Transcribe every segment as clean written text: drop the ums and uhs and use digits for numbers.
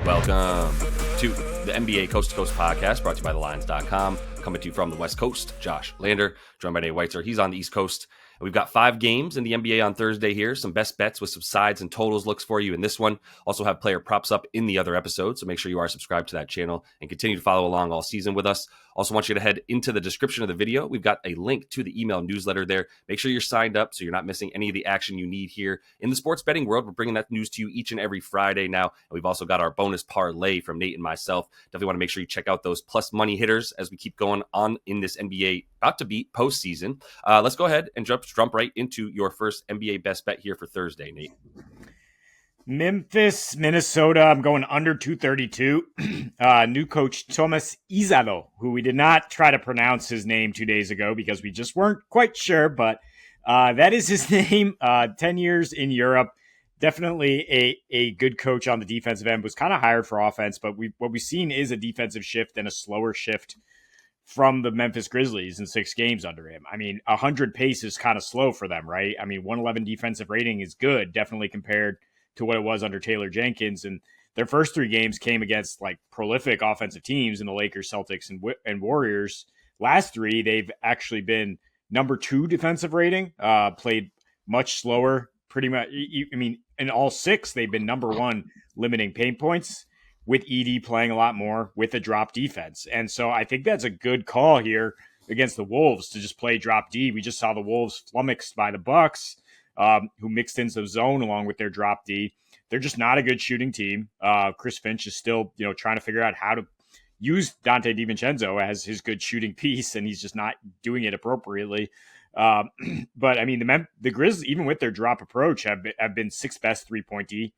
Welcome to the NBA Coast to Coast podcast brought to you by TheLines.com. Coming to you from the West Coast, Josh Lander, joined by Nate Weitzer. He's on the East Coast. And we've got 5 games in the NBA on Thursday here. Some best bets with some sides and totals looks for you in this one. Also have player props up in the other episodes, so make sure you are subscribed to that channel and continue to follow along all season with us. Also want you to head into the description of the video. We've got a link to the email newsletter there. Make sure you're signed up so you're not missing any of the action you need here in the sports betting world. We're bringing that news to you each and every Friday now. And we've also got our bonus parlay from Nate and myself. Definitely want to make sure you check out those plus money hitters as we keep going on in this NBA about to beat postseason. Let's go ahead and jump right into your first NBA best bet here for Thursday, Nate. Memphis, Minnesota. I'm going under 232. New coach Thomas Izalo, who we did not try to pronounce his name 2 days ago because we just weren't quite sure, but that is his name. 10 years in Europe. Definitely a good coach on the defensive end. Was kind of hired for offense, but what we've seen is a defensive shift and a slower shift from the Memphis Grizzlies in 6 games under him. I mean, 100 pace is kind of slow for them, right? I mean, 111 defensive rating is good, definitely compared to what it was under Taylor Jenkins. And their first 3 games came against like prolific offensive teams in the Lakers, Celtics, and Warriors. Last 3, they've actually been number 2 defensive rating, played much slower, pretty much. I mean, in all 6, they've been number 1 limiting paint points, with ED playing a lot more with a drop defense. And so I think that's a good call here against the Wolves to just play drop D. We just saw the Wolves flummoxed by the Bucks, who mixed in some zone along with their drop D. They're just not a good shooting team. Chris Finch is still, trying to figure out how to use Dante DiVincenzo as his good shooting piece, and he's just not doing it appropriately. But I mean, the Grizz, even with their drop approach, have been 6th best 3-point D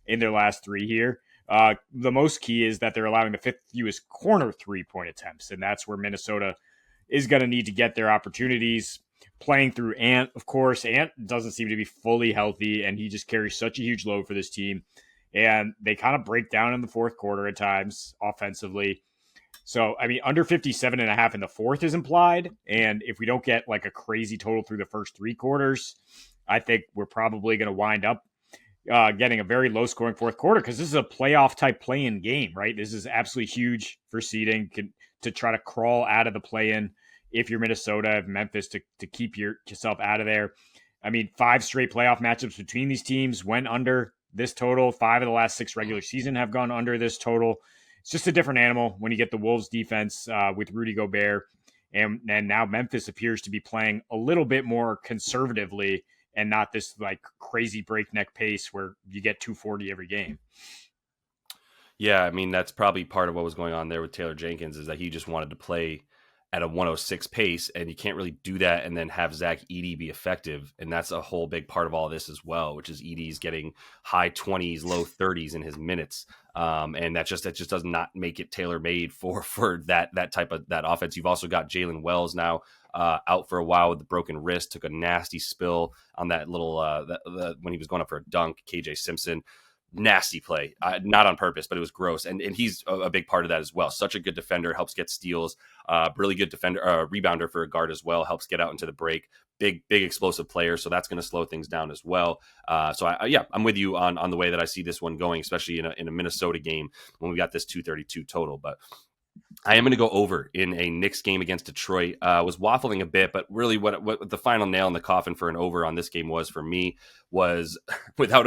in their last 3 here. The most key is that they're allowing the 5th fewest corner 3-point attempts, and that's where Minnesota is going to need to get their opportunities. Playing through Ant, of course. Ant doesn't seem to be fully healthy, and he just carries such a huge load for this team. And they kind of break down in the fourth quarter at times offensively. So, I mean, under 57.5 in the fourth is implied. And if we don't get like a crazy total through the first 3 quarters, I think we're probably going to wind up getting a very low-scoring fourth quarter because this is a playoff-type play-in game, right? This is absolutely huge for seeding to try to crawl out of the play-in if you're Minnesota, if Memphis, to keep yourself out of there. I mean, 5 straight playoff matchups between these teams went under this total. 5 of the last 6 regular season have gone under this total. It's just a different animal when you get the Wolves defense with Rudy Gobert. And now Memphis appears to be playing a little bit more conservatively and not this like crazy breakneck pace where you get 240 every game. Yeah, I mean, that's probably part of what was going on there with Taylor Jenkins is that he just wanted to play at a 106 pace, and you can't really do that and then have Zach Edey be effective. And that's a whole big part of all this as well, which is Edey's getting high 20s, low 30s in his minutes. And that just does not make it tailor-made for that type of that offense. You've also got Jalen Wells now out for a while with the broken wrist, took a nasty spill on that little when he was going up for a dunk. KJ Simpson, nasty play, not on purpose, but it was gross. And he's a big part of that as well. Such a good defender, helps get steals, really good defender, rebounder for a guard as well, helps get out into the break. Big explosive player, so that's going to slow things down as well. So I'm with you on the way that I see this one going, especially in a Minnesota game when we got this 232 total. But I am going to go over in a Knicks game against Detroit. Was waffling a bit, but really what the final nail in the coffin for an over on this game was for me was without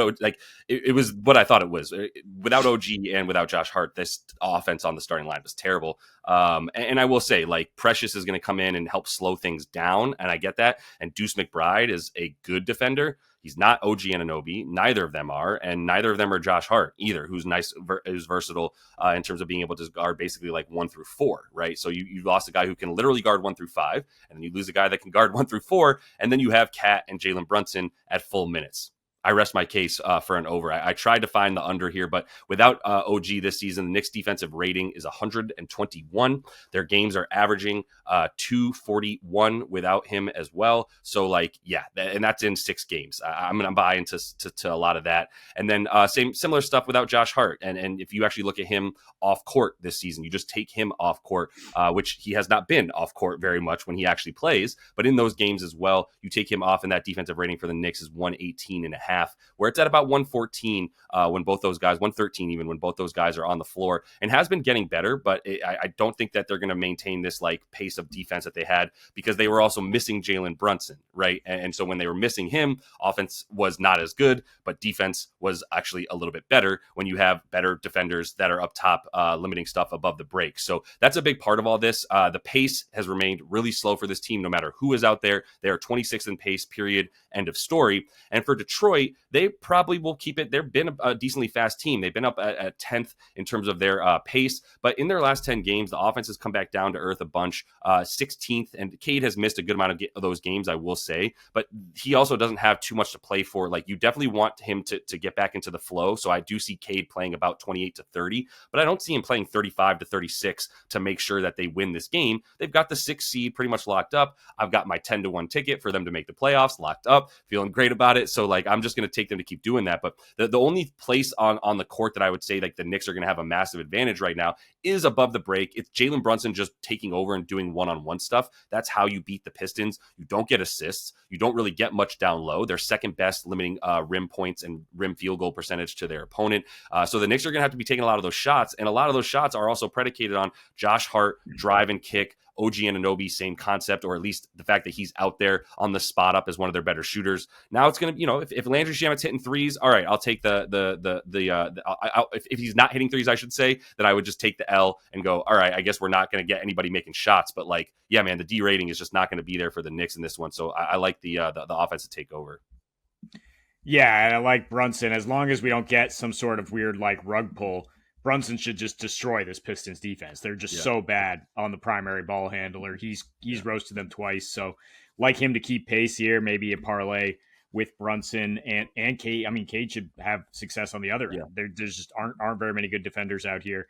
it was what I thought it was. Without OG and without Josh Hart, this offense on the starting line was terrible. And I will say, like, Precious is going to come in and help slow things down, and I get that. And Deuce McBride is a good defender. He's not OG Anunoby. Neither of them are, and neither of them are Josh Hart either, who's versatile in terms of being able to guard basically like 1 through 4, right? So you lost a guy who can literally guard 1 through 5, and then you lose a guy that can guard 1 through 4, and then you have Cat and Jalen Brunson at full minutes. I rest my case for an over. I tried to find the under here, but without OG this season, the Knicks defensive rating is 121. Their games are averaging 241 without him as well. So, and that's in 6 games. I'm going to buy into a lot of that. And then similar stuff without Josh Hart. And if you actually look at him off court this season, you just take him off court, which he has not been off court very much when he actually plays. But in those games as well, you take him off, and that defensive rating for the Knicks is 118.5. 1.5, where it's at about 114 when both those guys, 113 even when both those guys are on the floor, and has been getting better. But I don't think that they're going to maintain this like pace of defense that they had, because they were also missing Jalen Brunson, right? And so when they were missing him, offense was not as good, but defense was actually a little bit better when you have better defenders that are up top, limiting stuff above the break. So that's a big part of all this. The pace has remained really slow for this team, no matter who is out there. They are 26th in pace, period, end of story. And for Detroit, they probably will keep it. They've been a decently fast team. They've been up at 10th in terms of their pace, but in their last 10 games, the offense has come back down to earth a bunch, 16th, and Cade has missed a good amount of those games, I will say, but he also doesn't have too much to play for. Like, you definitely want him to get back into the flow, so I do see Cade playing about 28 to 30, but I don't see him playing 35 to 36 to make sure that they win this game. They've got the 6th seed pretty much locked up. I've got my 10-1 ticket for them to make the playoffs locked up, feeling great about it. So like, I'm just going to take them to keep doing that. But the only place on the court that I would say like the Knicks are going to have a massive advantage right now is above the break. It's Jalen Brunson just taking over and doing one-on-one stuff. That's how you beat the Pistons. You don't get assists. You don't really get much down low. They're second best limiting rim points and rim field goal percentage to their opponent. So the Knicks are going to have to be taking a lot of those shots. And a lot of those shots are also predicated on Josh Hart drive and kick. OG Anunoby, same concept, or at least the fact that he's out there on the spot up as one of their better shooters. Now it's going to, if Landry Shamet's hitting threes, all right, I'll take if he's not hitting threes, I should say, then I would just take the L and go, all right, I guess we're not going to get anybody making shots. But like, yeah, man, the D rating is just not going to be there for the Knicks in this one. So I like the offense to take over. Yeah, and I like Brunson. As long as we don't get some sort of weird like rug pull, Brunson should just destroy this Pistons defense. They're just so bad on the primary ball handler. He's roasted them twice. So like him to keep pace here, maybe a parlay with Brunson and Cade. I mean, Cade should have success on the other end. There's just aren't very many good defenders out here.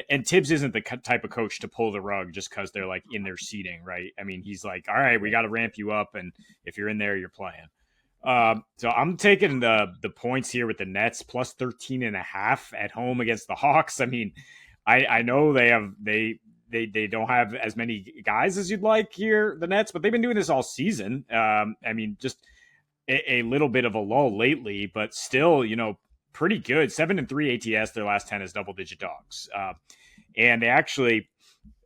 And Tibbs isn't the type of coach to pull the rug just because they're like in their seating, right? I mean, he's like, all right, we got to ramp you up, and if you're in there, you're playing. So I'm taking the points here with the Nets plus 13.5 at home against the Hawks. I mean, I know they don't have as many guys as you'd like here, the Nets, but they've been doing this all season. I mean, just a little bit of a lull lately, but still, pretty good. 7-3 ATS, their last 10 is double-digit dogs. And they actually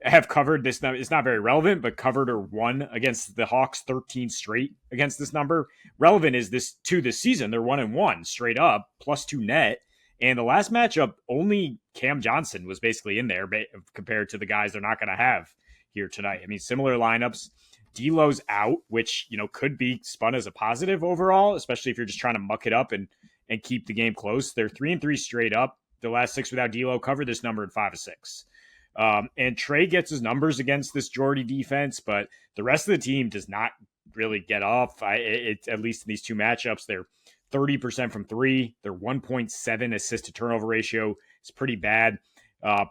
have covered this. It's not very relevant, but covered or won against the Hawks 13 straight against this number. Relevant is this season. They're 1-1 straight up, +2 net. And the last matchup, only Cam Johnson was basically in there compared to the guys they're not going to have here tonight. I mean, similar lineups. D'Lo's out, which, could be spun as a positive overall, especially if you're just trying to muck it up and keep the game close. They're 3-3 straight up. The last 6 without D'Lo, covered this number at 5-6. And Trey gets his numbers against this Jordy defense, but the rest of the team does not really get off. At least in these two matchups, they're 30% from three. Their 1.7 assist to turnover ratio is pretty bad.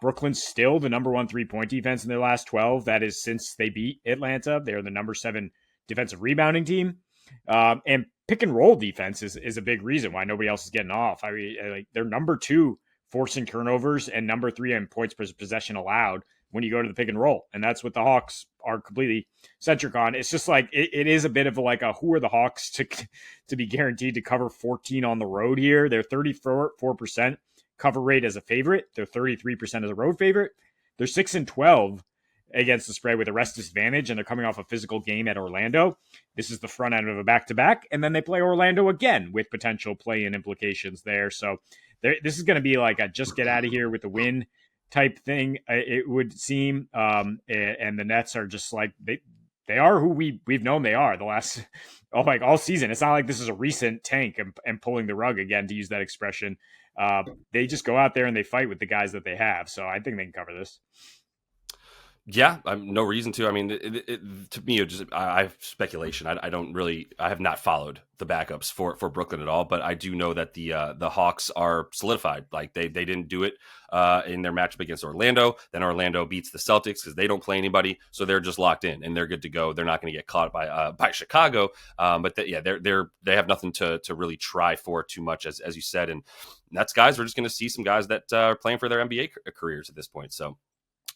Brooklyn's still the number 1 3-point defense in their last 12. That is since they beat Atlanta. They're the number 7 defensive rebounding team. And pick and roll defense is a big reason why nobody else is getting off. I mean, they're number 2 forcing turnovers and number 3 in points per possession allowed when you go to the pick and roll. And that's what the Hawks are completely centric on. It's just like, it is a bit of who are the Hawks to be guaranteed to cover 14 on the road here. They're 34% cover rate as a favorite. They're 33% as a road favorite. They're 6-12 against the spread with a rest disadvantage, and they're coming off a physical game at Orlando. This is the front end of a back-to-back, and then they play Orlando again with potential play-in implications there. So this is going to be like a just get out of here with the win type thing, it would seem. And the Nets are just like, they are who we've known they are the last all season. It's not like this is a recent tank and pulling the rug again, to use that expression. They just go out there and they fight with the guys that they have. So I think they can cover this. Yeah, no reason to. I mean, to me, I have speculation. I have not followed the backups for Brooklyn at all, but I do know that the Hawks are solidified. Like they didn't do it in their matchup against Orlando. Then Orlando beats the Celtics because they don't play anybody, so they're just locked in and they're good to go. They're not going to get caught by Chicago. But they have nothing to really try for too much, as you said. And Nets guys, we're just going to see some guys that are playing for their NBA careers at this point. So.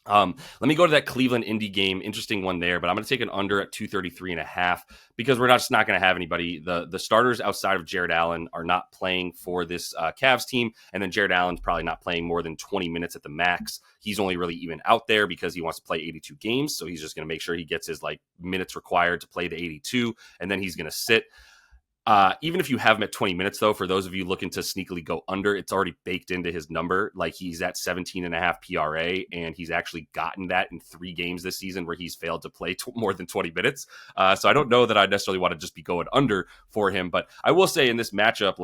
Let me go to that Cleveland Indy game. Interesting one there, but I'm going to take an under at 233.5 because we're just not going to have anybody. The starters outside of Jared Allen are not playing for this Cavs team, and then Jared Allen's probably not playing more than 20 minutes at the max. He's only really even out there because he wants to play 82 games, so he's just going to make sure he gets his minutes required to play the 82, and then he's going to sit. Even if you have him at 20 minutes, though, for those of you looking to sneakily go under, it's already baked into his number. He's at 17.5 PRA, and he's actually gotten that in 3 games this season where he's failed to play more than 20 minutes. So I don't know that I necessarily want to just be going under for him. But I will say in this matchup,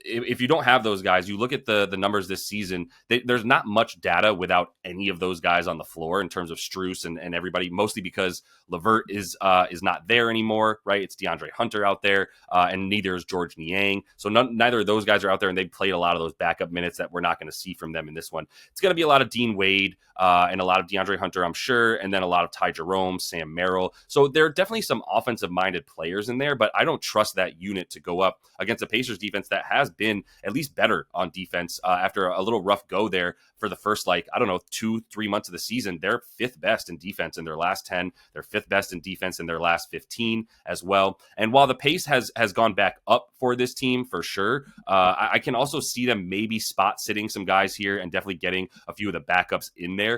if you don't have those guys, you look at the numbers this season, there's not much data without any of those guys on the floor in terms of Strus and everybody, mostly because LeVert is not there anymore, right? It's DeAndre Hunter out there, and neither is George Niang. So neither of those guys are out there, and they played a lot of those backup minutes that we're not going to see from them in this one. It's going to be a lot of Dean Wade and a lot of DeAndre Hunter, I'm sure, and then a lot of Ty Jerome, Sam Merrill. So there are definitely some offensive-minded players in there, but I don't trust that unit to go up against a Pacers defense that has been at least better on defense after a little rough go there for the first 2-3 months of the season. They're 5th best in defense in their last 10. They're 5th best in defense in their last 15 as well. And while the pace has gone back up for this team for sure, I can also see them maybe spot sitting some guys here and definitely getting a few of the backups in there.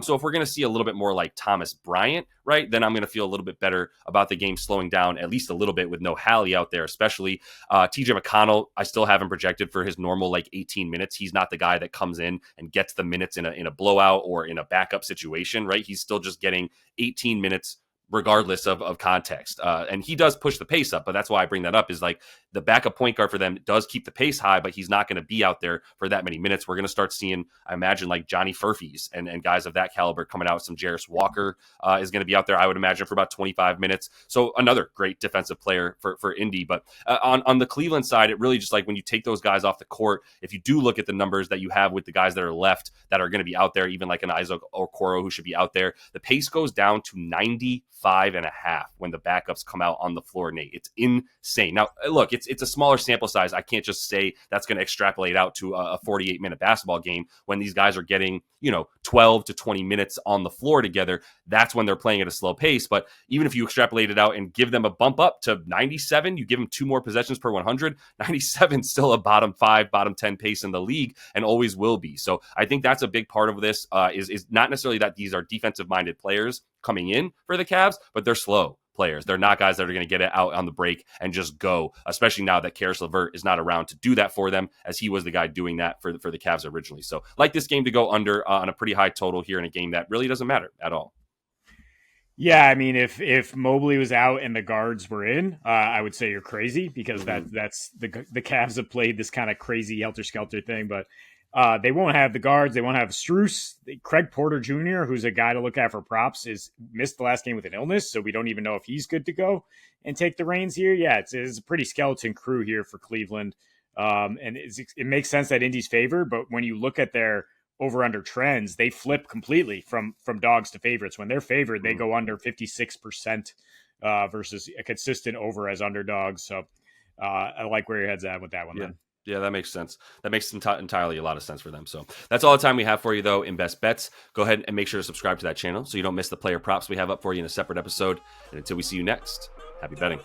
So if we're going to see a little bit more like Thomas Bryant, right, then I'm going to feel a little bit better about the game slowing down at least a little bit with no Hallie out there, especially TJ McConnell. I still have him projected for his normal 18 minutes. He's not the guy that comes in and gets the minutes in a blowout or in a backup situation, right? He's still just getting 18 minutes regardless of context. And he does push the pace up, but that's why I bring that up is the backup point guard for them does keep the pace high, but he's not going to be out there for that many minutes. We're going to start seeing, I imagine, Johnny Furphy's and guys of that caliber coming out. Some Jarris Walker is going to be out there, I would imagine, for about 25 minutes. So another great defensive player for Indy. But on the Cleveland side, it really just when you take those guys off the court, if you do look at the numbers that you have with the guys that are left that are going to be out there, even an Isaac Okoro who should be out there, the pace goes down to 95.5 when the backups come out on the floor, Nate. It's insane. Now, look, it's a smaller sample size. I can't just say that's going to extrapolate out to a 48-minute basketball game when these guys are getting, 12 to 20 minutes on the floor together. That's when they're playing at a slow pace. But even if you extrapolate it out and give them a bump up to 97, you give them 2 more possessions per 100, 97 still a bottom 5, bottom 10 pace in the league and always will be. So I think that's a big part of this is not necessarily that these are defensive-minded players coming in for the Cavs, but they're slow players. They're not guys that are going to get it out on the break and just go, especially now that Caris LeVert is not around to do that for them, as he was the guy doing that for the Cavs originally. So like this game to go under on a pretty high total here in a game that really doesn't matter at all. Yeah, I mean, if Mobley was out and the guards were in, I would say you're crazy because that's the Cavs have played this kind of crazy helter-skelter thing, but they won't have the guards. They won't have Strus. Craig Porter Jr., who's a guy to look at for props, is missed the last game with an illness, so we don't even know if he's good to go and take the reins here. Yeah, it's a pretty skeleton crew here for Cleveland, and it makes sense that Indy's favored, but when you look at their over-under trends, they flip completely from dogs to favorites. When they're favored, they go under 56% versus a consistent over as underdogs. So I like where your head's at with that one, yeah. Then. Yeah, that makes sense. That makes entirely a lot of sense for them. So that's all the time we have for you, though, in Best Bets. Go ahead and make sure to subscribe to that channel so you don't miss the player props we have up for you in a separate episode. And until we see you next, happy betting.